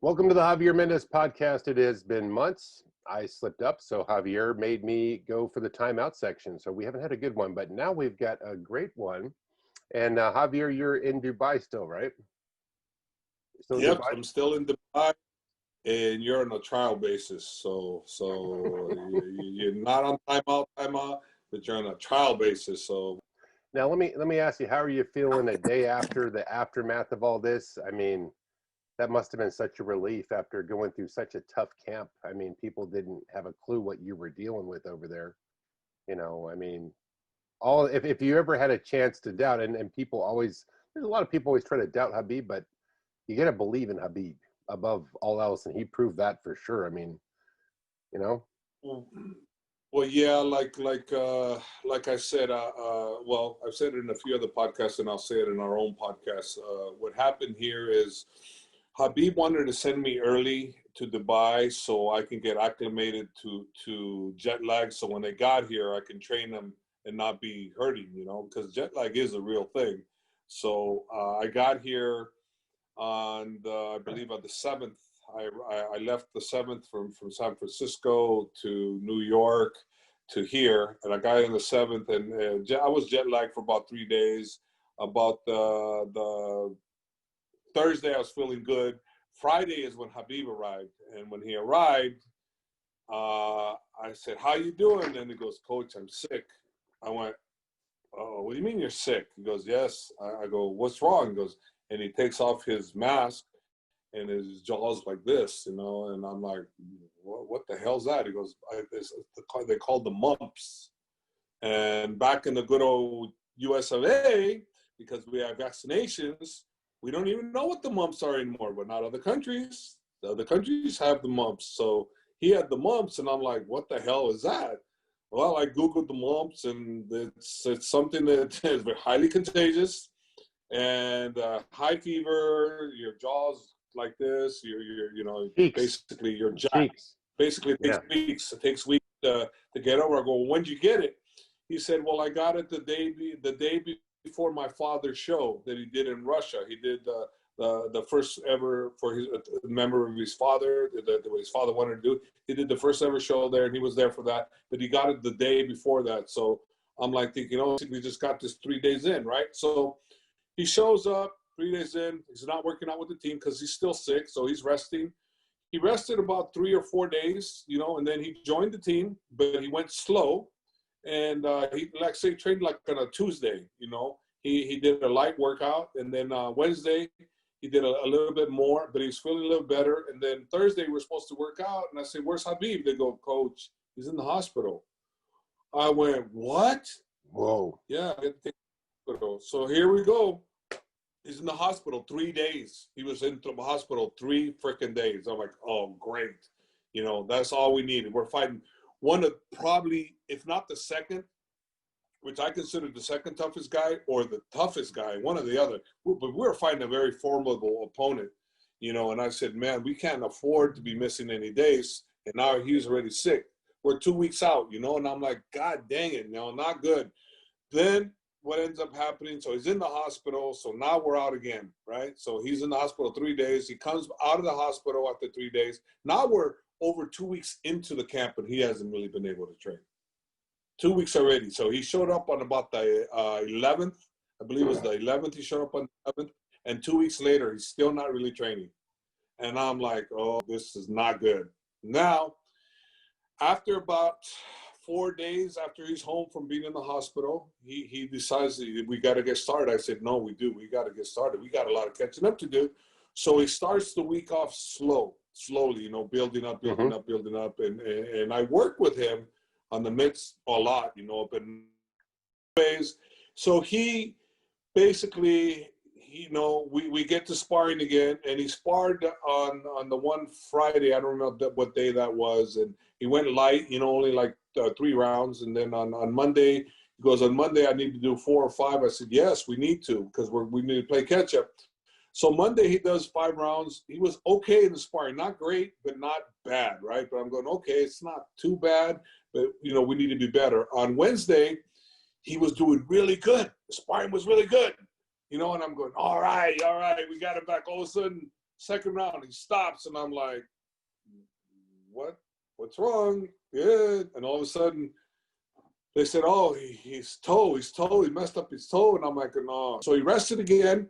Welcome to the Javier Mendez podcast. It has been months. I slipped up, so Javier made me go for the timeout section. So we haven't had a good one, but now we've got a great one. And Javier, you're in Dubai still, right? Still in Dubai? I'm still in Dubai, and you're on a trial basis. So you're not on timeout, but you're on a trial basis. So now let me ask you, how are you feeling a day after the aftermath of all this? I mean, that must have been such a relief after going through such a tough camp. I mean, people didn't have a clue what you were dealing with over there. You know, I mean, if you ever had a chance to doubt, and people always, there's a lot of people always try to doubt Khabib, but you got to believe in Khabib above all else, and he proved that for sure. I mean, you know. Well, yeah, like I said, well, I've said it in a few other podcasts, and I'll say it in our own podcast. What happened here is Khabib wanted to send me early to Dubai so I can get acclimated to jet lag. So when they got here, I can train them and not be hurting, you know, because jet lag is a real thing. So I got here on I believe on the 7th. I left the 7th from San Francisco to New York to here, and I got in the 7th, and I was jet lagged for about 3 days. About the Thursday, I was feeling good. Friday is when Khabib arrived, and when he arrived, I said, "How you doing?" And he goes, "Coach, I'm sick." I went, "Oh, what do you mean you're sick?" He goes, "Yes." I go, "What's wrong?" He goes, and he takes off his mask, and his jaw's like this, you know, and I'm like, what the hell's that? He goes, they call the mumps. And back in the good old US of A, because we have vaccinations, we don't even know what the mumps are anymore, but not other countries. The other countries have the mumps. So he had the mumps, and I'm like, what the hell is that? Well, I Googled the mumps, and it's something that is highly contagious, and high fever, your jaw's like this, you know, basically your jack. Basically, it takes weeks. It takes weeks to get over. I go, well, when'd you get it? He said, well, I got it the day before my father's show that he did in Russia. He did the first ever for his member of his father, what his father wanted to do. He did the first ever show there, and he was there for that. But he got it the day before that. So I'm like thinking, oh, we just got this 3 days in, right? So he shows up 3 days in. He's not working out with the team because he's still sick, so he's resting. He rested about 3 or 4 days, you know, and then he joined the team, but he went slow. And he, like, say, trained like on a Tuesday, you know. He did a light workout, and then Wednesday he did a little bit more, but he's feeling a little better. And then Thursday we're supposed to work out, and I say, "Where's Khabib?" They go, "Coach, he's in the hospital." I went, "What?" Whoa. Yeah, I get to take the hospital. So here we go. He's in the hospital 3 days. He was in the hospital 3 freaking days. I'm like, oh, great. You know, that's all we needed. We're fighting one of probably, if not the second, which I consider the second toughest guy or the toughest guy, one or the other. But we're fighting a very formidable opponent, you know. And I said, man, we can't afford to be missing any days. And now he's already sick. We're 2 weeks out, you know. And I'm like, God dang it, you know, not good. Then what ends up happening, so he's in the hospital, so now we're out again, right? So he's in the hospital 3 days. He comes out of the hospital after 3 days. Now we're over 2 weeks into the camp, and he hasn't really been able to train. 2 weeks already. So he showed up on about the 11th. I believe it was the 11th he showed up on the 11th. And 2 weeks later, he's still not really training. And I'm like, oh, this is not good. Now, after about 4 days after he's home from being in the hospital, he decides that we got to get started. I said, no, we do. We got to get started. We got a lot of catching up to do. So he starts the week off slowly, you know, building up. And I work with him on the mitts a lot, you know, up in ways. So he basically, you know, we get to sparring again, and he sparred on the one Friday. I don't remember what day that was. And he went light, you know, only like 3 rounds. And then on Monday, he goes, on Monday, I need to do 4 or 5. I said, yes, we need to, because we need to play catch up. So Monday, he does 5 rounds. He was okay in the sparring, not great, but not bad, right? But I'm going, okay, it's not too bad, but, you know, we need to be better. On Wednesday, he was doing really good. The sparring was really good, you know, and I'm going, all right, we got him back. All of a sudden, Second round, he stops, and I'm like, what's wrong? Good. And all of a sudden, they said, oh, his toe, he messed up his toe. And I'm like, no. So he rested again.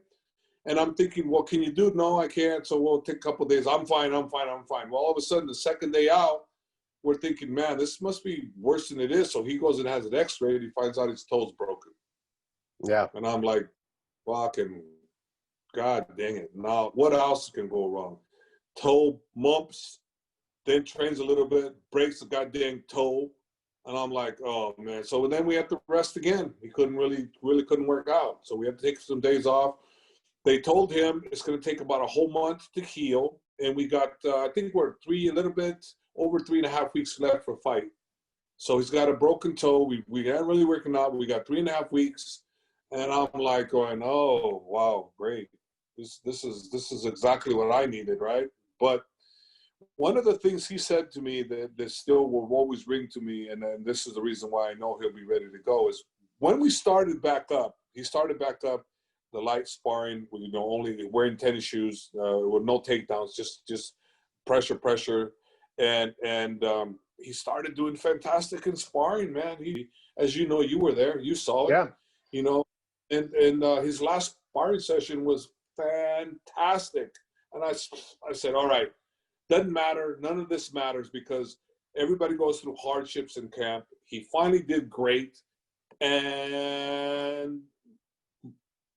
And I'm thinking, well, can you do it? No, I can't. So we'll take a couple of days. I'm fine. Well, all of a sudden, the second day out, we're thinking, man, this must be worse than it is. So he goes and has an x-ray, and he finds out his toe's broken. Yeah. And I'm like, fucking God dang it. Now, what else can go wrong? Toe mumps, then trains a little bit, breaks the goddamn toe. And I'm like, oh, man. So then we had to rest again. He couldn't really couldn't work out. So we had to take some days off. They told him it's going to take about a whole month to heal. And we got, I think we're a little bit over 3.5 weeks left for fight. So he's got a broken toe. We aren't really working out. We got 3.5 weeks. And I'm like going, oh, wow, great. This is exactly what I needed, right? But one of the things he said to me that still will always ring to me, and this is the reason why I know he'll be ready to go, is when we started back up, the light sparring, only wearing tennis shoes with no takedowns, just pressure. And he started doing fantastic in sparring, man. He, as you know, you were there, you saw it. Yeah. And his last sparring session was fantastic. And I said, all right, doesn't matter. None of this matters because everybody goes through hardships in camp. He finally did great. And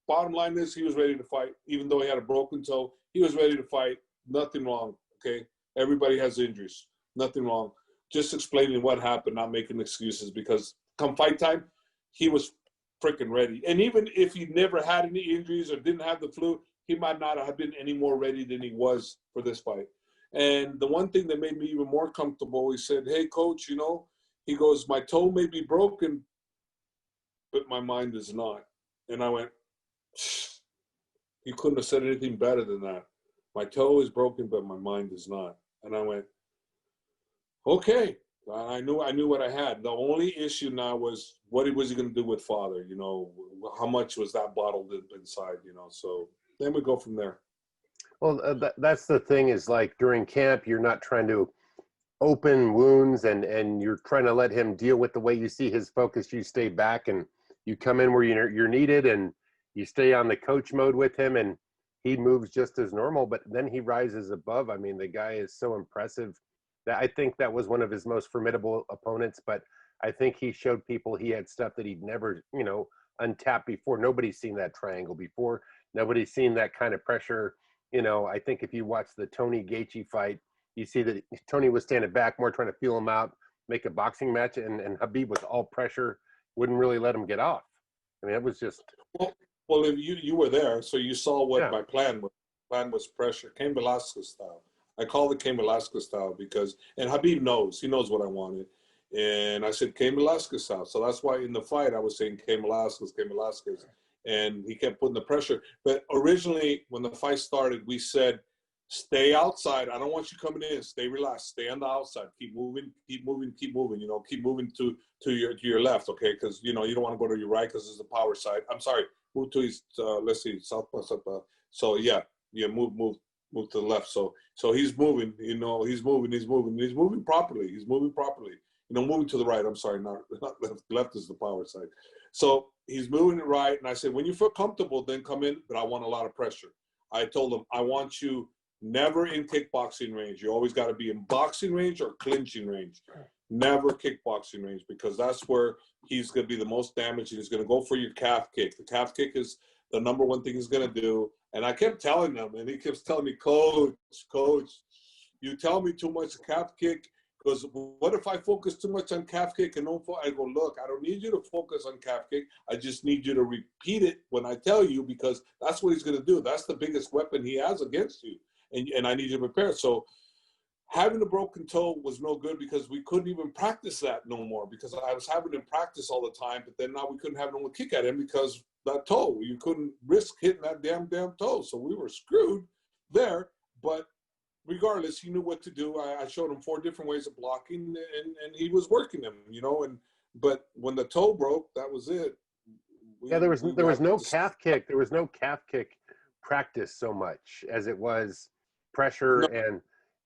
bottom line is he was ready to fight. Even though he had a broken toe, he was ready to fight. Nothing wrong, okay? Everybody has injuries. Nothing wrong. Just explaining what happened, not making excuses, because come fight time, he was freaking ready. And even if he never had any injuries or didn't have the flu, he might not have been any more ready than he was for this fight. And the one thing that made me even more comfortable, he said, hey, coach, he goes, my toe may be broken, but my mind is not. And I went, you couldn't have said anything better than that. My toe is broken, but my mind is not. And I went, okay. I knew what I had. The only issue now was what was he going to do with father? How much was that bottled inside? So then we go from there. Well, that's the thing is, like, during camp, you're not trying to open wounds and you're trying to let him deal with the way you see his focus. You stay back and you come in where you're needed and you stay on the coach mode with him and he moves just as normal, but then he rises above. I mean, the guy is so impressive. That I think that was one of his most formidable opponents, but I think he showed people he had stuff that he'd never, untapped before. Nobody's seen that triangle before. Nobody's seen that kind of pressure. I think if you watch the Tony Gaethje fight, you see that Tony was standing back more trying to feel him out, make a boxing match, and Khabib was all pressure, wouldn't really let him get off. I mean, it was just... Well, if you were there, so you saw what my plan was. Plan was pressure, Cain Velasquez style. I call it Cain Velasquez style because, and Khabib knows, he knows what I wanted. And I said Cain Velasquez style. So that's why in the fight I was saying Cain Velasquez. And he kept putting the pressure. But originally, when the fight started, we said, stay outside. I don't want you coming in. Stay relaxed. Stay on the outside. Keep moving. Keep moving to your left, okay? Because, you don't want to go to your right because it's the power side. I'm sorry. Move to his, let's see, southwest. So, move to the left. So he's moving, he's moving properly. Moving to the right. I'm sorry, not left. Left is the power side. So he's moving it right. And I said, when you feel comfortable, then come in, but I want a lot of pressure. I told him, I want you never in kickboxing range. You always got to be in boxing range or clinching range. Never kickboxing range, because that's where he's going to be the most damaged. And he's going to go for your calf kick. The calf kick is the number one thing he's going to do. And I kept telling him, and he keeps telling me, coach, you tell me too much calf kick. Because what if I focus too much on calf kick and I go, look, I don't need you to focus on calf kick. I just need you to repeat it when I tell you, because that's what he's going to do. That's the biggest weapon he has against you. And I need you to prepare. So having a broken toe was no good because we couldn't even practice that no more, because I was having him practice all the time. But then now we couldn't have no one kick at him because that toe, you couldn't risk hitting that damn toe. So we were screwed there. But regardless, he knew what to do. I showed him 4 different ways of blocking, and he was working them, but when the toe broke, that was it. There was no calf kick. There was no calf kick practice so much as it was pressure. No, And,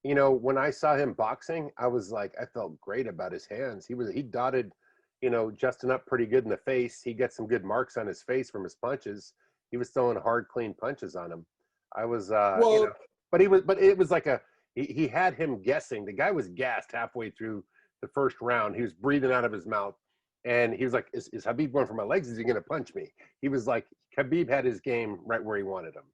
you know, when I saw him boxing, I was like, I felt great about his hands. He dotted, you know, Justin up pretty good in the face. He got some good marks on his face from his punches. He was throwing hard, clean punches on him. I was, you know, well, but it was like he had him guessing. The guy was gassed halfway through the first round. He was breathing out of his mouth. And he was like, is Khabib going for my legs? Is he going to punch me? He was like, Khabib had his game right where he wanted him,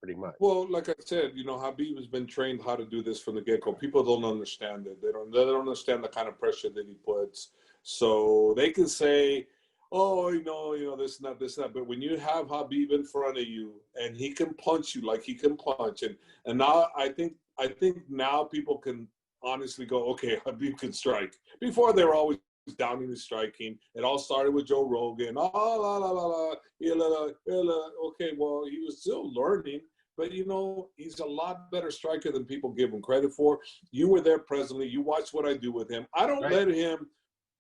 pretty much. well, like I said, you know, Habib has been trained how to do this from the get-go. People don't understand it. They don't understand the kind of pressure that he puts. So they can say, oh, this, not this, not. But when you have Habib in front of you and he can punch you like he can punch, and now I think now people can honestly go, okay, Habib can strike. Before they were always downing his striking. It all started with Joe Rogan. Okay, well, he was still learning, but you know, he's a lot better striker than people give him credit for. You were there presently. You watched what I do with him. I don't let him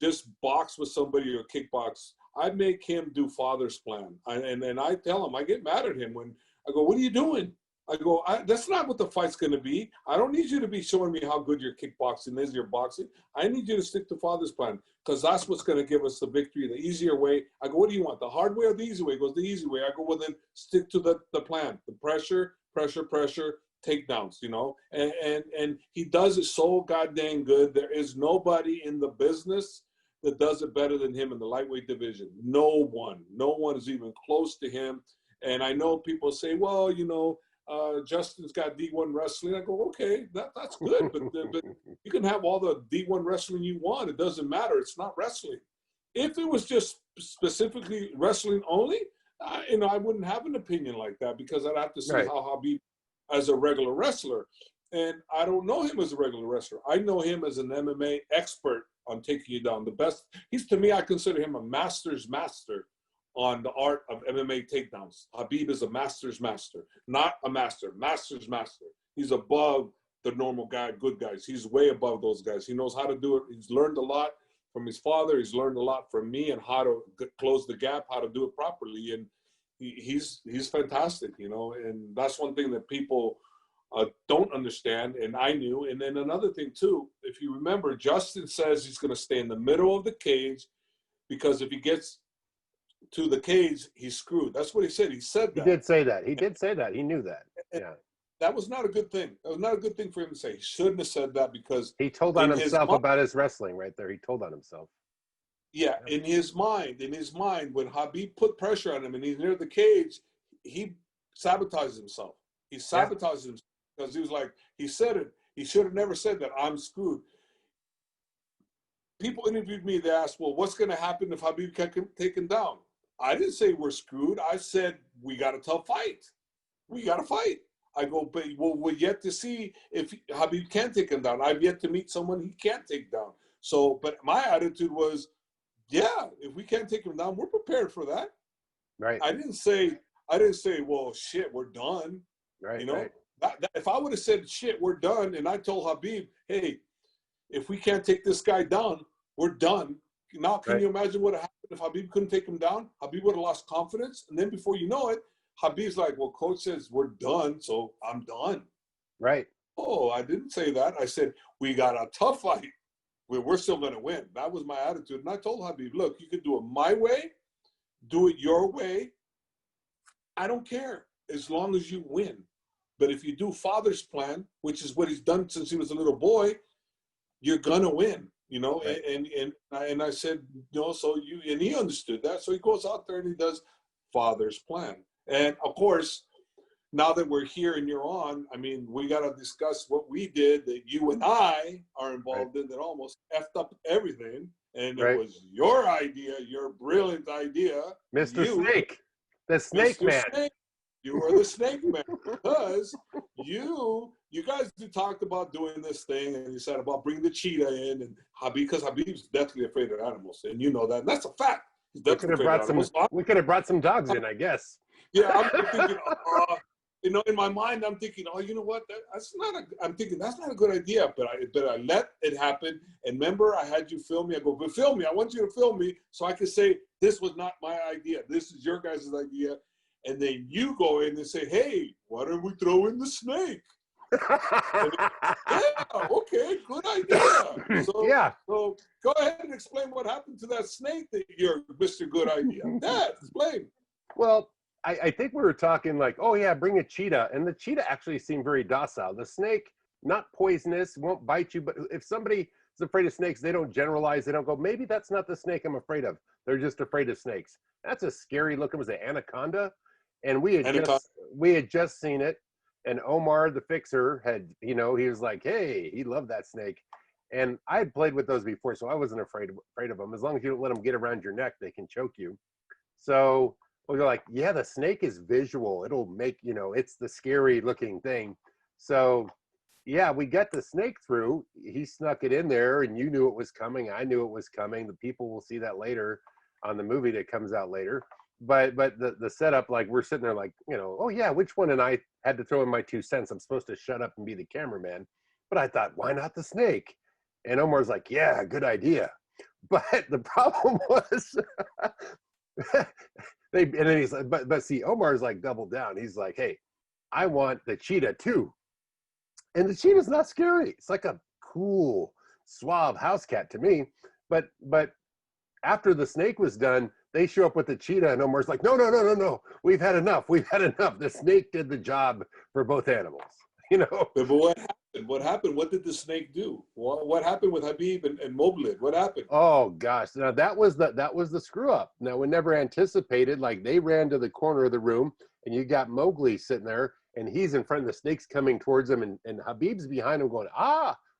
just box with somebody or kickbox. I make him do father's plan. And I tell him, I get mad at him when I go, what are you doing? I go, that's not what the fight's going to be. I don't need you to be showing me how good your kickboxing is, your boxing. I need you to stick to father's plan because that's what's going to give us the victory, the easier way. I go, what do you want, the hard way or the easy way? He goes, the easy way. I go, well, then stick to the plan, the pressure, takedowns, you know. And he does it so goddamn good. There is nobody in the business that does it better than him in the lightweight division. No one is even close to him. And I know people say, well, you know, Justin's got D1 wrestling. I go, okay, that's good, but you can have all the D1 wrestling you want. It doesn't matter. It's not wrestling. If it was just specifically wrestling only, you know, I wouldn't have an opinion like that because I'd have to see how Khabib as a regular wrestler. And I don't know him as a regular wrestler. I know him as an MMA expert on taking you down. The best. He's, to me, I consider him a master's master on the art of MMA takedowns. Khabib is a master's master, not a master, master's master. He's above the normal guy, good guys. He's way above those guys. He knows how to do it. He's learned a lot from his father. He's learned a lot from me and how to close the gap, how to do it properly. And he's fantastic, you know, and that's one thing that people don't understand, and I knew. And then another thing too, if you remember, Justin says he's going to stay in the middle of the cage because if he gets to the cage, he's screwed. That's what he said. He said that. He did say that. He did say that. He knew that. Yeah. That was not a good thing. That was not a good thing for him to say. He shouldn't have said that because he told on himself about his wrestling right there. He told on himself. Yeah, in his mind, when Khabib put pressure on him and he's near the cage, he sabotages himself. He sabotages himself because he was like, he said it. He should have never said that. I'm screwed. People interviewed me. They asked, well, what's going to happen if Khabib can't take him down? I didn't say we're screwed. I said, we got a tough fight. We got to fight. I go, but we're yet to see if Khabib can take him down. I've yet to meet someone he can't take down. So, but my attitude was, yeah, if we can't take him down, we're prepared for that. Right. I didn't say, well, shit, we're done. Right. You know, right. If I would have said, shit, we're done, and I told Khabib, hey, if we can't take this guy down, we're done. Now, can you imagine what happened if Khabib couldn't take him down? Khabib would have lost confidence. And then before you know it, Khabib's like, well, coach says we're done, so I'm done. Right. Oh, I didn't say that. I said, we got a tough fight. We're still going to win. That was my attitude. And I told Khabib, look, you can do it my way, do it your way. I don't care as long as you win. But if you do father's plan, which is what he's done since he was a little boy, you're going to win. You know, right. and I said, you know, so you, and he understood that. So he goes out there and he does father's plan. And of course, now that we're here and you're on, I mean, we got to discuss what we did that you and I are involved in that almost effed up everything. And it was your idea, your brilliant idea. Mr. Snake, the Snake Man. Snake. You were the Snake Man because you guys talked about doing this thing and you said about bringing the cheetah in and because Khabib's deathly afraid of animals and you know that. And that's a fact. He's deathly afraid of animals. We could have brought some dogs in, I guess. Yeah, I'm thinking, you know, in my mind, I'm thinking, oh, you know what? I'm thinking that's not a good idea. But I let it happen. And remember, I had you film me. I go, but film me. I want you to film me so I can say this was not my idea. This is your guys' idea. And then you go in and say, hey, why don't we throw in the snake? Yeah, okay, good idea. So, Yeah. so go ahead and explain what happened to that snake that you're Mr. Good Idea. Dad, explain. Well, I think we were talking like, oh yeah, bring a cheetah. And the cheetah actually seemed very docile. The snake, not poisonous, won't bite you. But if somebody is afraid of snakes, they don't generalize. They don't go, maybe that's not the snake I'm afraid of. They're just afraid of snakes. That's a scary looking, was it anaconda? And Anaconda. we had just seen it. And Omar, the fixer, had, he was like, hey, he loved that snake. And I had played with those before, so I wasn't afraid of them. As long as you don't let them get around your neck, they can choke you. So we're like, yeah, the snake is visual. It'll make, it's the scary looking thing. So yeah, we got the snake through. He snuck it in there, and you knew it was coming. I knew it was coming. The people will see that later on the movie that comes out later. But the setup, like we're sitting there like, oh yeah, which one? And I had to throw in my 2 cents. I'm supposed to shut up and be the cameraman. But I thought, why not the snake? And Omar's like, yeah, good idea. But the problem was and then he's like, but see, Omar's like doubled down. He's like, hey, I want the cheetah too. And the cheetah's not scary. It's like a cool, suave house cat to me. But after the snake was done, they show up with the cheetah, and Omar's like, no. We've had enough. The snake did the job for both animals. But what happened? What happened? What did the snake do? What happened with Khabib and Moblid? What happened? Oh gosh, now that was the screw up. Now we never anticipated, like they ran to the corner of the room, and you got Mowgli sitting there, and he's in front of the snakes coming towards him, and Habib's behind him going,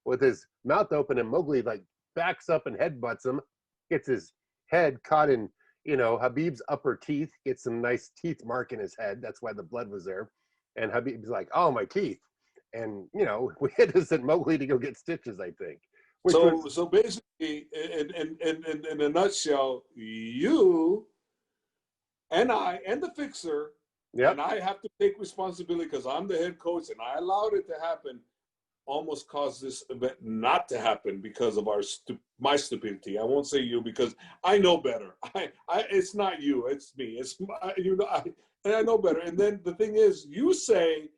with his mouth open, and Mowgli like backs up and headbutts him, gets his head caught in, Habib's upper teeth, gets some nice teeth mark in his head. That's why the blood was there. And Habib's like, oh, my teeth. And, we had to send Mowgli to go get stitches, I think. So basically, in a nutshell, you and I and the fixer, yep. And I have to take responsibility because I'm the head coach and I allowed it to happen, almost caused this event not to happen because of my stupidity. I won't say you because I know better. It's not you, it's me. It's and I know better. And then the thing is, you say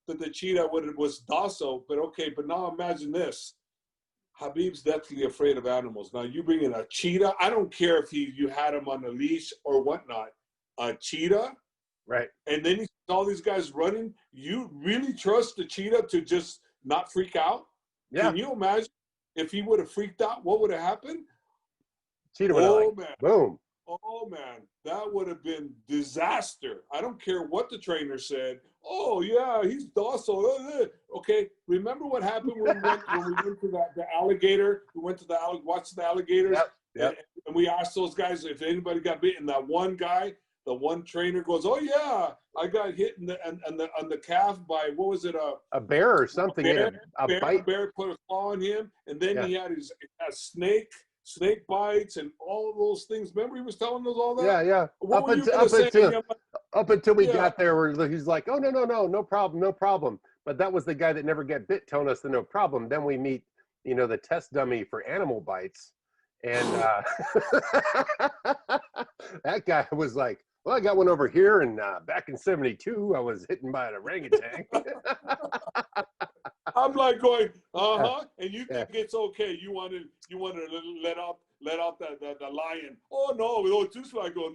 that the cheetah was docile, but okay. But now imagine this: Habib's deathly afraid of animals. Now you bring in a cheetah. I don't care if you had him on a leash or whatnot. A cheetah. Right. And then you see all these guys running. You really trust the cheetah to just not freak out? Yeah. Can you imagine if he would have freaked out, what would have happened? Cheetah would have man. Boom. Oh, man. That would have been disaster. I don't care what the trainer said. Oh, yeah, he's docile. Okay, remember what happened when we went to the alligator? We went to watch the alligators? Yep. And we asked those guys if anybody got bitten. That one guy, the one trainer goes, oh yeah, I got hit on the calf by, what was it? A bear or something. A bear put a claw on him, and then he had a snake bites and all of those things. Remember he was telling us all that? Yeah. Up until we got there, where he's like, oh no problem. But that was the guy that never got bit telling us the no problem. Then we meet, the test dummy for animal bites. And that guy was like, well, I got one over here, and back in '72, I was hit by an orangutan. I'm like going, and you think it's okay? You want to let out the lion? Oh no, just like go,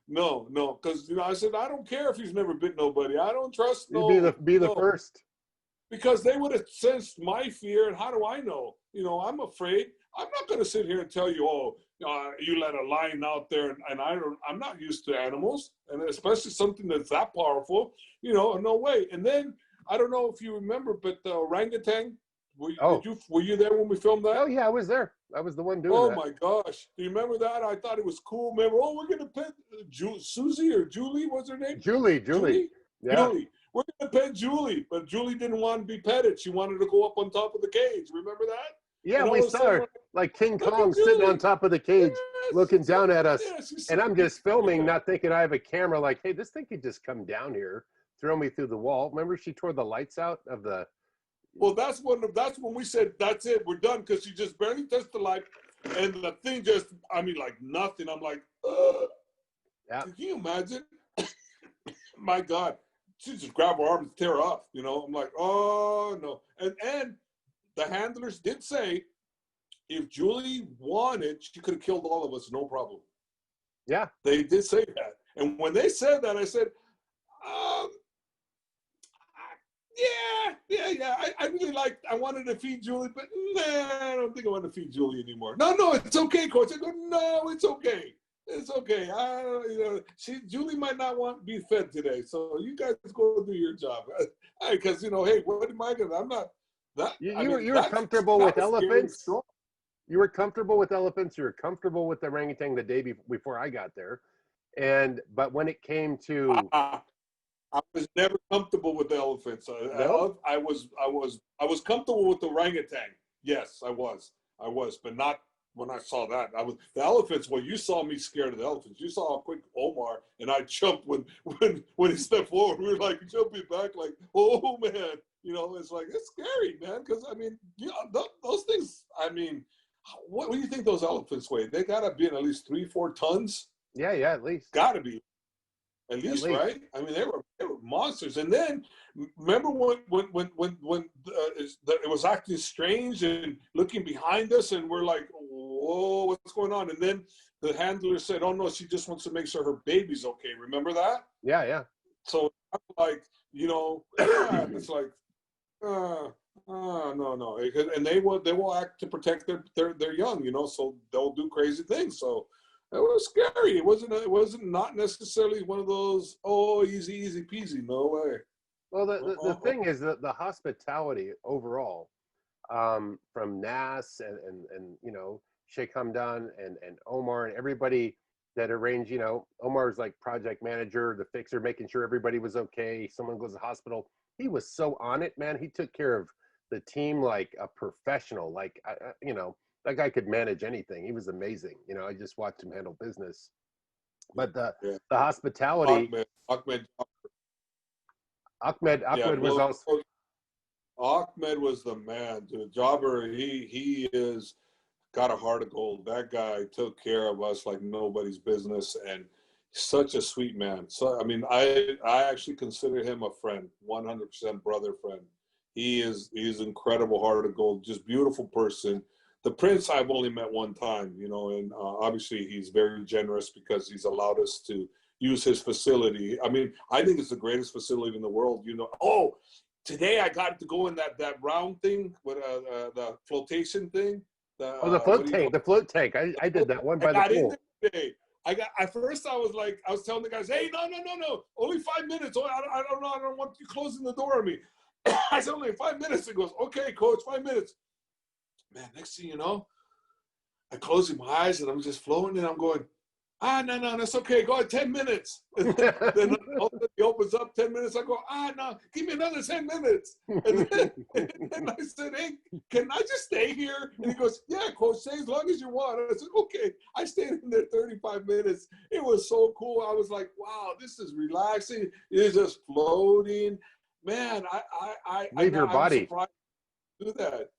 no, because I said I don't care if he's never bit nobody. I don't trust Be the first. Because they would have sensed my fear, and how do I know? I'm afraid. I'm not going to sit here and tell you, you let a lion out there, and I'm not used to animals, and especially something that's that powerful. No way. And then I don't know if you remember, but the orangutan. Were you there when we filmed that? Oh yeah, I was there. I was the one doing that. Oh my gosh, do you remember that? I thought it was cool. Remember? Oh, we're going to pet Susie or Julie. What's her name? Julie. Yeah. Julie. We're going to pet Julie, but Julie didn't want to be petted. She wanted to go up on top of the cage. Remember that? Yeah, we saw her like King Kong sitting on top of the cage, looking down at us. And I'm just filming, not thinking I have a camera. Like, hey, this thing could just come down here, throw me through the wall. Remember, she tore the lights out of the. Well, that's when we said that's it, we're done, because she just barely touched the light, and the thing just, like nothing. I'm like, ugh. Yeah. Can you imagine? My God. she just grabbed her arm and tear her off. You know, I'm like, oh no. And the handlers did say if Julie wanted, she could have killed all of us, no problem. Yeah. They did say that. And when they said that, I said, yeah. I really I wanted to feed Julie, but nah, I don't think I want to feed Julie anymore. No, it's okay, coach. I go, no, it's okay. It's okay. Julie might not want to be fed today, so you guys go do your job. Because hey, what am I gonna? I'm not that. You were comfortable with elephants. You were comfortable with elephants. You were comfortable with the orangutan the day before I got there, but when it came to, I was never comfortable with the elephants. No? I was comfortable with the orangutan. Yes, I was, but not when I saw that. The elephants. Well, you saw me scared of the elephants. You saw how quick Omar and I jumped when he stepped forward. We were like jumping back, like, oh man, it's like it's scary, man. Because those things. What do you think those elephants weigh? They gotta be in at least 3-4 tons. Yeah, at least. Gotta be. At least, right? They were monsters. And then remember when it was acting strange and looking behind us, and we're like, whoa, what's going on? And then the handler said, oh no, she just wants to make sure her baby's okay. Remember that? Yeah. So I'm like, it's like, no. And they will act to protect their young, so they'll do crazy things. So it was scary. It wasn't not necessarily one of those, easy peasy. No way. Well, the thing is that the hospitality overall, from Nas and Sheikh Hamdan and Omar and everybody that arranged, Omar's like project manager, the fixer, making sure everybody was okay. Someone goes to the hospital. He was so on it, man. He took care of the team like a professional. Like, that guy could manage anything. He was amazing. I just watched him handle business. But the hospitality. Ahmed was also. Ahmed was the man, dude. Jobber, he is got a heart of gold. That guy took care of us like nobody's business, and such a sweet man. So I actually consider him a friend, 100% brother friend. He's incredible heart of gold, just beautiful person. The Prince I've only met one time, and obviously he's very generous because he's allowed us to use his facility. I think it's the greatest facility in the world. Oh, today I got to go in that round thing with the flotation thing. The float tank. The float tank. I did that one by the pool. Today. At first I was telling the guys, hey, no, only 5 minutes. I don't know. I don't want you closing the door on me. I said, only 5 minutes. He goes, okay, coach, 5 minutes. Man, next thing you know, I close my eyes and I'm just flowing and I'm going, no, that's okay. Go ahead, 10 minutes. And then he opens up 10 minutes. I go, no, give me another 10 minutes. And then I said, hey, can I just stay here? And he goes, yeah, coach, stay as long as you want. I said, okay. I stayed in there 35 minutes. It was so cool. I was like, wow, this is relaxing. It's just floating. Man, leave your body. Surprised to do that.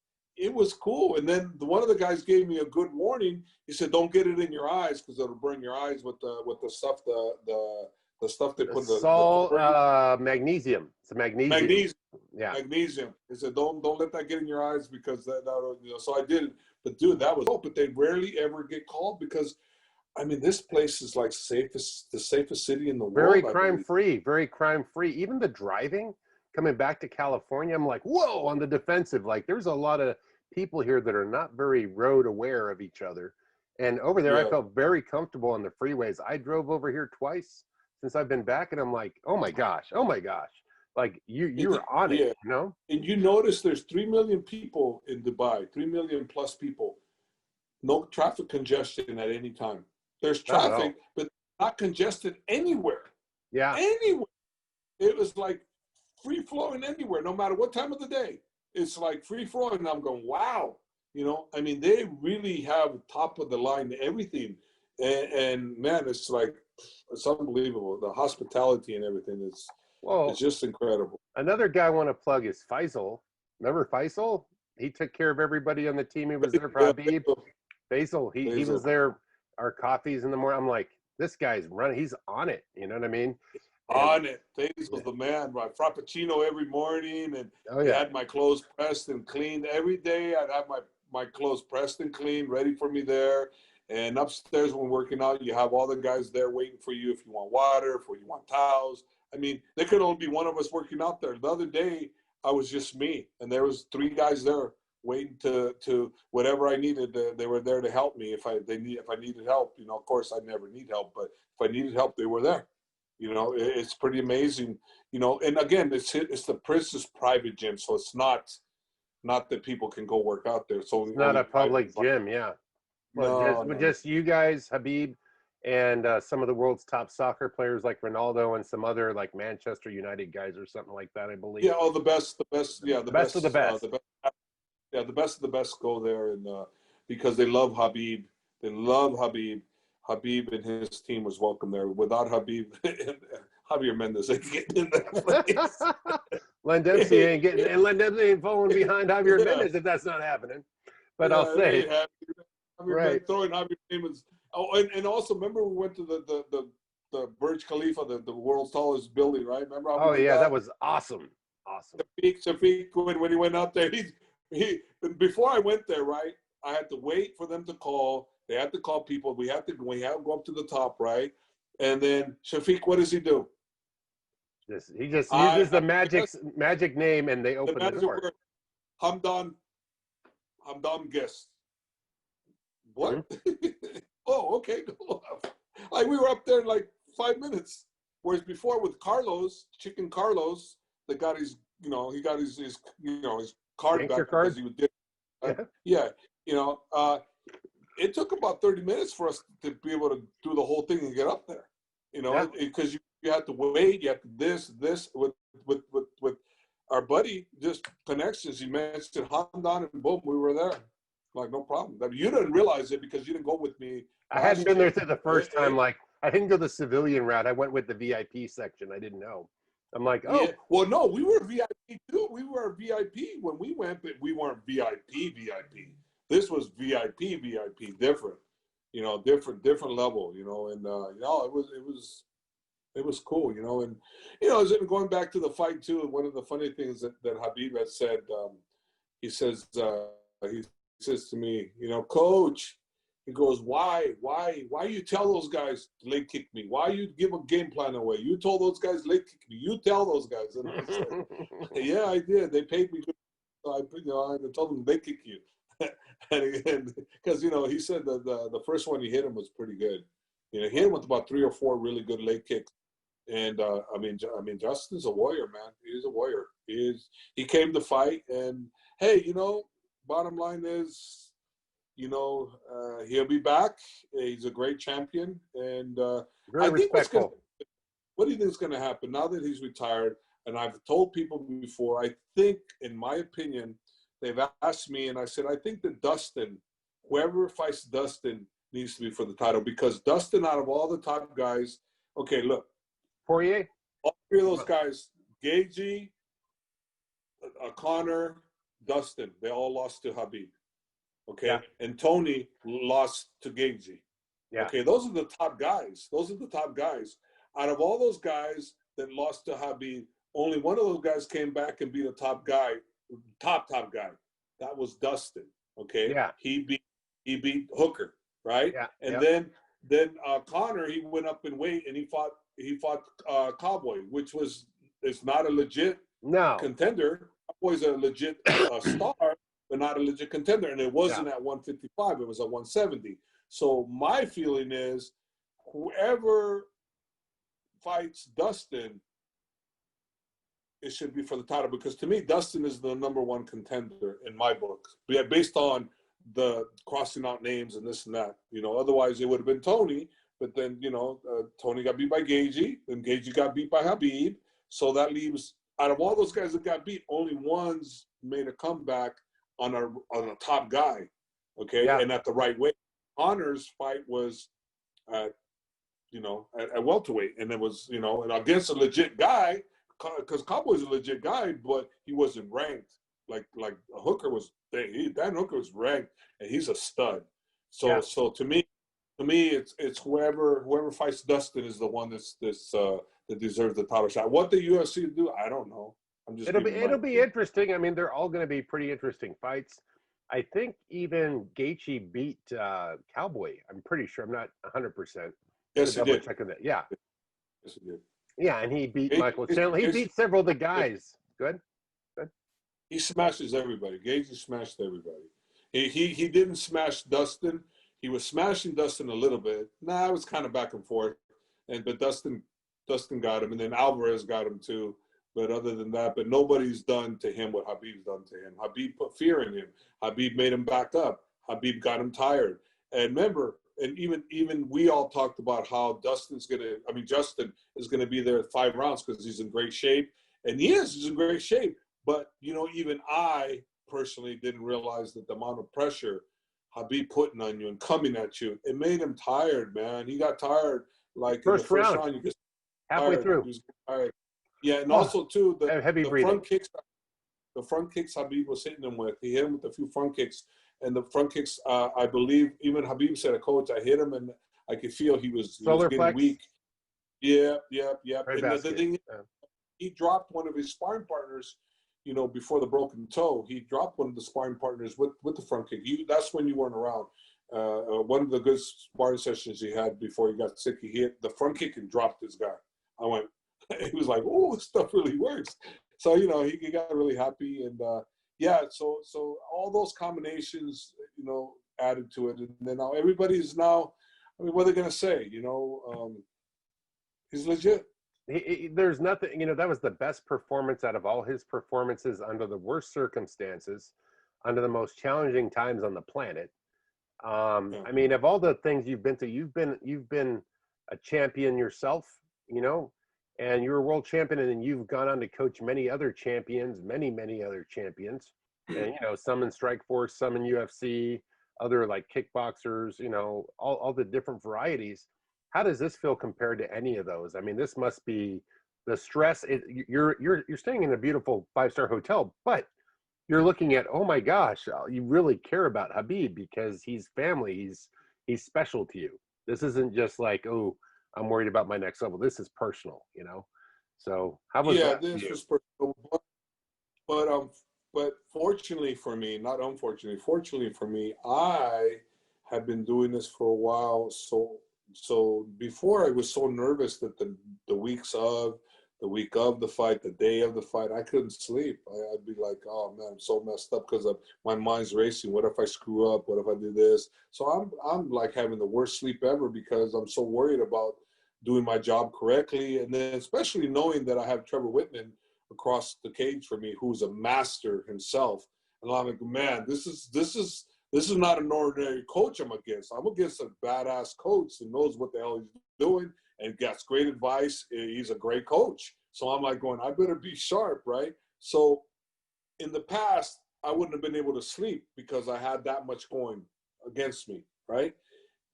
It was cool. And then one of the guys gave me a good warning. He said, don't get it in your eyes because it'll burn your eyes with the stuff, the stuff they put magnesium. It's a magnesium. Yeah. Magnesium. He said, don't let that get in your eyes because that'll, so I did it. But dude, that was dope. But they rarely ever get called because this place is like the safest city in the world. Very crime free. Even the driving coming back to California, I'm like, whoa, on the defensive. Like there's a lot of people here that are not very road aware of each other. And over there, I felt very comfortable on the freeways. I drove over here twice since I've been back, and I'm like, oh my gosh. Like you're on it, And you notice there's 3 million people in Dubai, 3 million plus people. No traffic congestion at any time. There's traffic, but not congested anywhere. Yeah. Anywhere. It was like free flowing anywhere, no matter what time of the day. It's like free flowing. And I'm going, wow. They really have top of the line everything. And man, it's unbelievable. The hospitality and everything is it's just incredible. Another guy I want to plug is Faisal. Remember Faisal? He took care of everybody on the team. He was there for Khabib. Faisal, he was there. Our coffees in the morning. I'm like, this guy's running. He's on it. You know what I mean? On it. Thales was the man. My Frappuccino every morning, and Oh he yeah. had my clothes pressed and cleaned every day. I'd have my clothes pressed and cleaned, ready for me there. And upstairs when working out, you have all the guys there waiting for you if you want water, if you want towels. I mean, there could only be one of us working out there. The other day, I was just me, and there was 3 guys there waiting to whatever I needed. They were there to help me if I needed help. You know, of course, I never need help, but if I needed help, they were there. You know, it's pretty amazing. You know, and again, it's the Princess private gym, so it's not that people can go work out there. So It's not a public gym, yeah. Well, no. just you guys, Khabib, and some of the world's top soccer players like Ronaldo and some other like Manchester United guys or something like that, I believe. Yeah, the best, yeah, the best of the best. Yeah, the best of the best go there, and because they love Khabib. They love Khabib. Khabib and his team was welcome there. Without Khabib, Javier Mendez ain't getting in that place. Len Dempsey ain't getting, and Len Dempsey ain't falling behind Javier Mendez if that's not happening. But I'll say, right, throwing Javier Mendez. Oh, and also remember we went to the Burj Khalifa, the world's tallest building, right? Remember? Oh yeah, that was awesome. Awesome. Shafiq, when he went out there, he before I went there, right? I had to wait for them to call. They had to call people. We had to go up to the top, right? And then Shafiq, what does he do? He just uses the magic name, and they open the door. Word, Hamdan guest. What? Mm-hmm. Oh, okay. Like we were up there in like 5 minutes. Whereas before with Carlos, Chicken Carlos, that got his, you know, he got his card back because he did. Yeah, you know, it took about 30 minutes for us to be able to do the whole thing and get up there. You know, because you had to wait, you had to this with our buddy, just connections. He mentioned Hamdan, and boom, we were there. Like no problem. I mean, you didn't realize it because you didn't go with me. I hadn't been there the first time. Like I didn't go the civilian route. I went with the VIP section. I didn't know. I'm like, oh, yeah. Well, no, we were VIP too. We were VIP when we went, but we weren't VIP. This was VIP, different. You know, different level. You know, and it was cool. You know, and you know, going back to the fight too. One of the funny things that Khabib had said, he says to me, you know, Coach. He goes, why you tell those guys to leg kick me? Why you give a game plan away? You told those guys leg kick me. You tell those guys. And I said, yeah, I did. They paid me. So I told them leg kick you. and because you know, he said that the first one he hit him was pretty good. You know, he hit him with about 3 or 4 really good leg kicks. And I mean, Justin's a warrior, man. He's a warrior. He came to fight, and hey, you know, bottom line is, you know, he'll be back. He's a great champion, and very respectful. What do you think is going to happen now that he's retired? And I've told people before. I think, in my opinion, they've asked me, and I said I think that Dustin, whoever fights Dustin, needs to be for the title, because Dustin, out of all the top guys, okay, look, Poirier, all 3 of those guys, Gaethje, Conor, Dustin, they all lost to Khabib. Okay, yeah. And Tony lost to Gaethje. Yeah. Okay, those are the top guys. Out of all those guys that lost to Khabib, only one of those guys came back and beat a top guy. Top guy. That was Dustin. Okay. Yeah. He beat Hooker, right? Yeah. And then Conor, he went up in weight and he fought Cowboy, which is not a legit contender. Cowboy's a legit star, but not a legit contender. And it wasn't at 155, it was at 170. So my feeling is whoever fights Dustin, it should be for the title, because to me, Dustin is the #1 contender in my book. Yeah, based on the crossing out names and this and that. You know, otherwise it would have been Tony, but then, you know, Tony got beat by Gaethje, and Gaethje got beat by Khabib. So that leaves, out of all those guys that got beat, only one's made a comeback on a top guy, okay, and at the right weight. Honor's fight was at welterweight, and it was, you know, and against a legit guy, because Cowboy's a legit guy, but he wasn't ranked like Hooker was. Dan Hooker was ranked, and he's a stud. So to me, it's whoever fights Dustin is the one that's that deserves the title shot. What the UFC will do, I don't know. I'm just It'll be interesting. I mean, they're all going to be pretty interesting fights. I think even Gaethje beat Cowboy. I'm pretty sure. I'm not 100%. Yes, he did. Check on that. Yeah. Yes, he did. Yeah, and he beat Michael Chandler. He beat several of the guys. Good. He smashes everybody. Gaethje smashed everybody. He didn't smash Dustin. He was smashing Dustin a little bit. Nah, it was kind of back and forth. But Dustin got him, and then Alvarez got him too. But other than that, but nobody's done to him what Khabib's done to him. Khabib put fear in him. Khabib made him back up. Khabib got him tired. And remember, and even we all talked about how Justin is going to be there at 5 rounds because he's in great shape. And he's in great shape. But, even I personally didn't realize that the amount of pressure Khabib putting on you and coming at you, it made him tired, man. He got tired. Like in the first round, you get halfway tired. through. He was tired. Yeah, and also too the front kicks. The front kicks Khabib was hitting him with. He hit him with a few front kicks, and the front kicks. I believe even Khabib said, "Coach, I hit him, and I could feel he was getting weak." Yeah. And the thing is, he dropped one of his sparring partners. Before the broken toe, he dropped one of the sparring partners with the front kick. That's when you weren't around. One of the good sparring sessions he had before he got sick, he hit the front kick and dropped this guy. I went. He was like, "Oh, this stuff really works." So he got really happy, and so all those combinations, added to it, and then now everybody's now. I mean, what are they gonna say? He's legit. There's nothing. That was the best performance out of all his performances under the worst circumstances, under the most challenging times on the planet. I mean, of all the things you've been through, you've been a champion yourself, and you're a world champion, and then you've gone on to coach many other champions, many other champions, and some in Strikeforce, some in UFC, other like kickboxers, all the different varieties. How does this feel compared to any of those? I mean, this must be the stress. You're staying in a beautiful 5-star hotel, but you're looking at, oh my gosh, you really care about Khabib because he's family, he's special to you. This isn't just like, oh, I'm worried about my next level. This is personal, So how was that? Yeah, this was personal. But fortunately for me, not unfortunately, fortunately for me, I have been doing this for a while. So before I was so nervous that the week of the fight, the day of the fight, I couldn't sleep. I'd be like, oh man, I'm so messed up because my mind's racing. What if I screw up? What if I do this? So I'm like having the worst sleep ever because I'm so worried about doing my job correctly. And then especially knowing that I have Trevor Whitman across the cage for me, who's a master himself. And I'm like, man, this is not an ordinary coach I'm against. I'm against a badass coach that knows what the hell he's doing and gets great advice. He's a great coach. So I'm like going, I better be sharp, right? So in the past, I wouldn't have been able to sleep because I had that much going against me, right?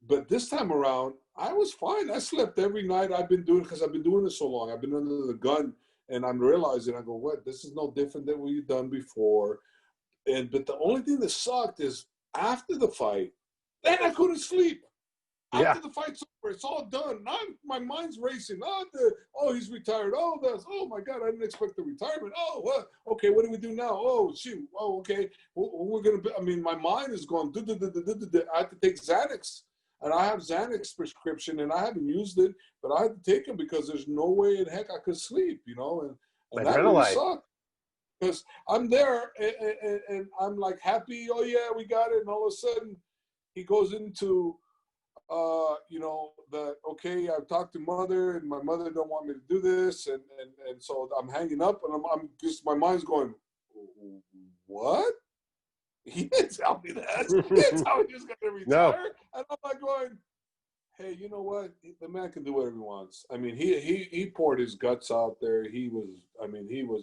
But this time around, I was fine. I slept every night. I've been doing this so long. I've been under the gun, and I'm realizing, I go, what? This is no different than what you've done before. But the only thing that sucked is after the fight, then I couldn't sleep. After the fight's over, it's all done. Now my mind's racing. Oh, he's retired. Oh my God, I didn't expect the retirement. Oh, what? Okay, what do we do now? Oh, shoot. Oh, okay. We're gonna be. I mean, my mind is going. I have to take Xanax, and I have Xanax prescription, and I haven't used it, but I had to take them because there's no way in heck I could sleep. And that really sucked. Because I'm there and I'm like happy, oh yeah, we got it. And all of a sudden he goes into, okay, I've talked to mother and my mother don't want me to do this. And so I'm hanging up and I'm just, my mind's going, what? He didn't tell me that. He didn't tell me he was going to retire. No. And I'm like going, hey, you know what? The man can do whatever he wants. I mean, he poured his guts out there. He was,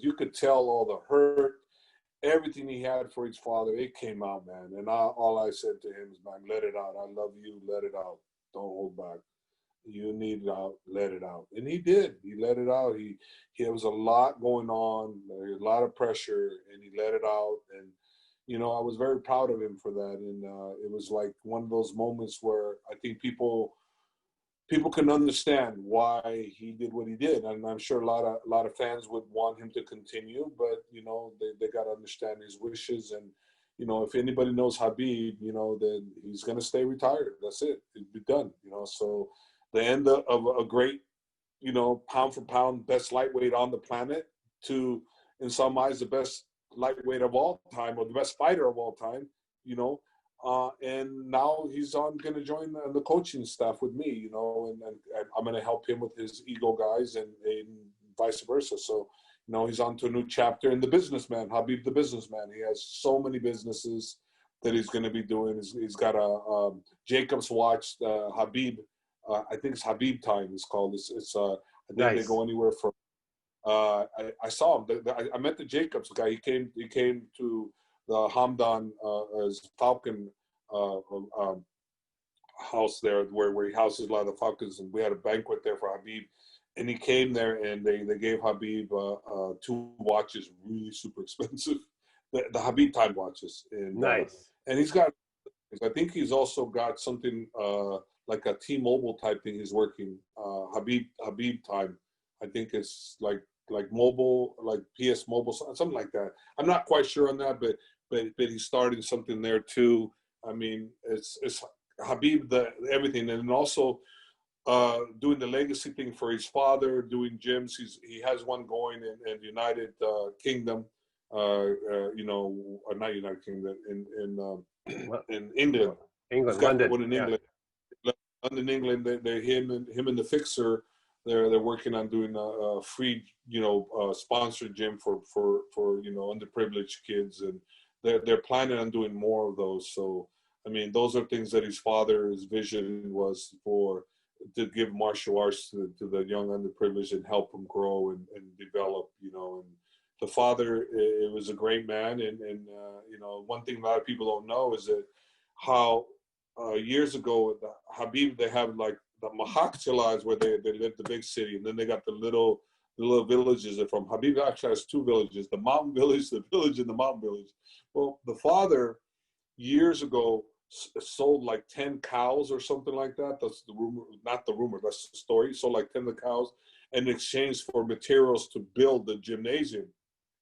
you could tell all the hurt, everything he had for his father, it came out, man. And all I said to him is, man, let it out. I love you. Let it out. Don't hold back. You need it out. Let it out. And he did. He let it out. There was a lot going on, a lot of pressure, and he let it out. And, I was very proud of him for that. And it was like one of those moments where I think people people can understand why he did what he did, and I'm sure a lot of fans would want him to continue, but you know, they got to understand his wishes. And you know, if anybody knows Khabib, you know, then he's gonna stay retired. That's it. It'd be done. You know, so the end of a great, you know, pound for pound best lightweight on the planet to, in some eyes, the best lightweight of all time or the best fighter of all time. You know. And now he's going to join the coaching staff with me, you know, and I'm going to help him with his ego guys and vice versa. So, you know, he's on to a new chapter in the businessman, Khabib the businessman. He has so many businesses that he's going to be doing. He's got a Jacobs watch, Khabib. I think it's Khabib time. It's called. I think Nice. They go anywhere from. I saw him. I met the Jacobs guy. He came to the Hamdan as Falcon house there, where he houses a lot of the Falcons, and we had a banquet there for Khabib, and he came there, and they gave Khabib 2 watches, really super expensive, the Khabib time watches, and Nice. And he's got, I think he's also got something like a T-Mobile type thing he's working, Khabib time. I think it's like mobile, like PS Mobile, something like that. I'm not quite sure on that, but he's starting something there too. I mean, it's Khabib everything, and also doing the legacy thing for his father, doing gyms. He has one going in the United Kingdom, you know, not United Kingdom, in England. England, He's got London, one in England. London, England. They him and the Fixer. They're working on doing a free, you know, sponsored gym for you know, underprivileged kids, and they're planning on doing more of those. So I mean, those are things that his father's vision was to give martial arts to the young underprivileged and help them grow and develop, you know. And the father, it was a great man, and you know, one thing a lot of people don't know is that how years ago, the Khabib, they have like the hospitalized where they live the big city, and then they got the little villages. And from Khabib actually has 2 villages: the mountain village, the village, and the mountain village. Well, the father years ago sold like 10 cows or something like that. That's the rumor, not the rumor. That's the story. He sold like 10 of the cows in exchange for materials to build the gymnasium.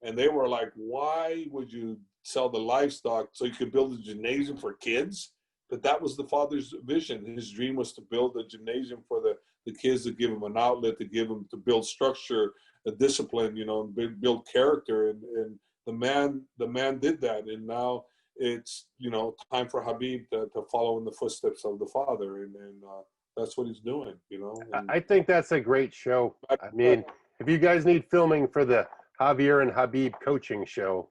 And they were like, "Why would you sell the livestock so you could build a gymnasium for kids?" But that was the father's vision. His dream was to build a gymnasium for the kids, to give them an outlet, to build structure, a discipline, you know, and build character. And the man did that. And now it's, you know, time for Khabib to follow in the footsteps of the father. And that's what he's doing, you know. And I think that's a great show. I mean, if you guys need filming for the Javier and Khabib coaching show,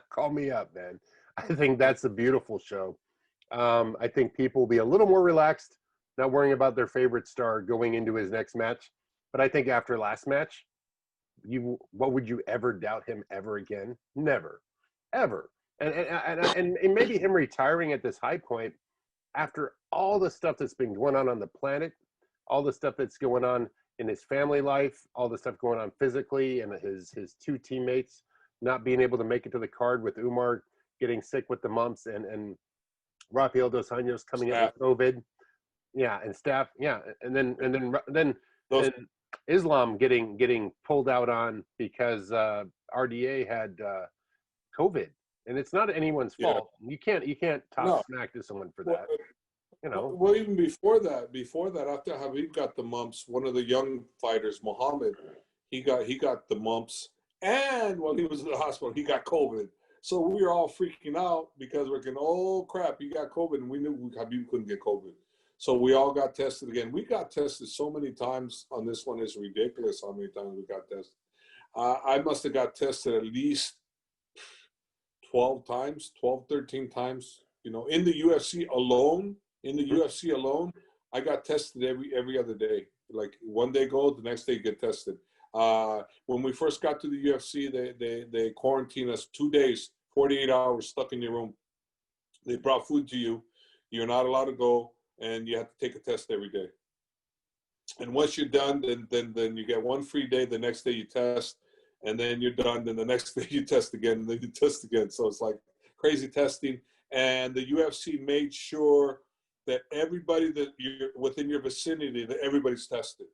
call me up, man. I think that's a beautiful show. I think people will be a little more relaxed, not worrying about their favorite star going into his next match. But I think after last match, what would you ever doubt him ever again? Never, ever. And maybe him retiring at this high point after all the stuff that's been going on the planet, all the stuff that's going on in his family life, all the stuff going on physically, and his 2 teammates not being able to make it to the card, with Umar getting sick with the mumps, and Rafael dos Anjos coming out with COVID, and staff, and then Islam getting pulled out on because RDA had COVID, and it's not anyone's fault. You can't talk smack to someone for that. You know. Well, even before that, after Khabib got the mumps, one of the young fighters, Muhammad, he got the mumps, and while he was in the hospital, he got COVID. So we were all freaking out because we're going, "Oh crap, he got COVID," and we knew Khabib couldn't get COVID. So we all got tested again. We got tested so many times on this one. It's ridiculous how many times we got tested. I must have got tested at least 12 times, 12, 13 times. You know, in the UFC alone, I got tested every other day. Like one day go, the next day get tested. When we first got to the UFC, they quarantined us 2 days, 48 hours, stuck in your room. They brought food to you. You're not allowed to go, and you have to take a test every day. And once you're done, then you get 1 free day. The next day you test, and then you're done. Then the next day you test again, and then you test again. So it's like crazy testing. And the UFC made sure that everybody that you're within your vicinity, that everybody's tested.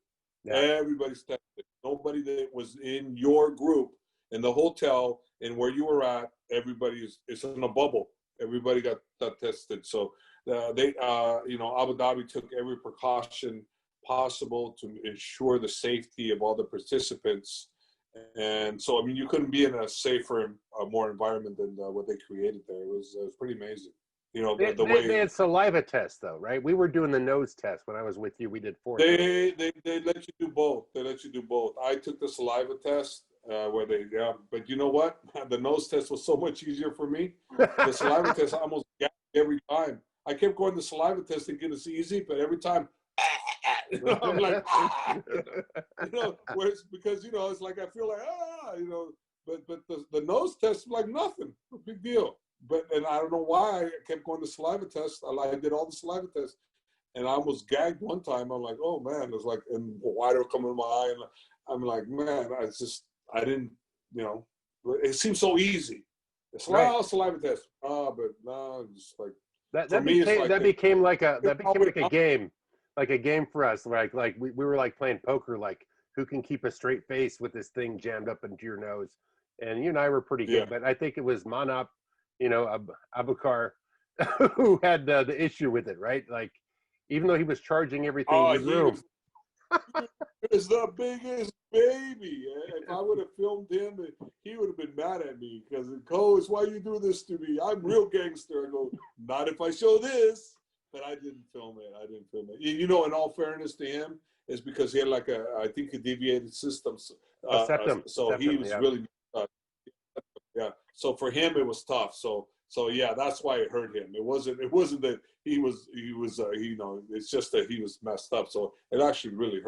Yeah. Everybody's tested. Nobody that was in your group in the hotel and where you were at, everybody's it's in a bubble. Everybody got tested. So they, Abu Dhabi took every precaution possible to ensure the safety of all the participants. And so, I mean, you couldn't be in a safer, more environment than what they created there. It was pretty amazing. You know, the way they had saliva tests though, right? We were doing the nose test when I was with you. We did 4. they let you do both. They let you do both. I took the saliva test but you know what? The nose test was so much easier for me. The saliva test I almost gagged every time. I kept going the saliva test thinking it's easy, but every time I'm like, whereas because it's like I feel like but the nose test was like nothing, no big deal. And I don't know why I kept going the saliva test. I did all the saliva tests, and I almost gagged one time. I'm like, oh man, it's like, and water coming in my eye, and I'm like, man, I didn't, it seems so easy. It's like saliva test, but no, just like that became like a game. Like a game for us, like we were like playing poker, like who can keep a straight face with this thing jammed up into your nose. And you and I were pretty good, but I think it was Manap, Abukar, who had the issue with it, right? Like, even though he was charging everything in the room. It's the biggest baby. If I would have filmed him, he would have been mad at me because, Coach, why you do this to me? I'm real gangster. I go, not if I show this. But I didn't film it. In all fairness to him, is because he had I think a deviated system. Septum. So he was really, So for him, it was tough. So yeah, that's why it hurt him. It wasn't that he was, it's just that he was messed up. So it actually really hurt.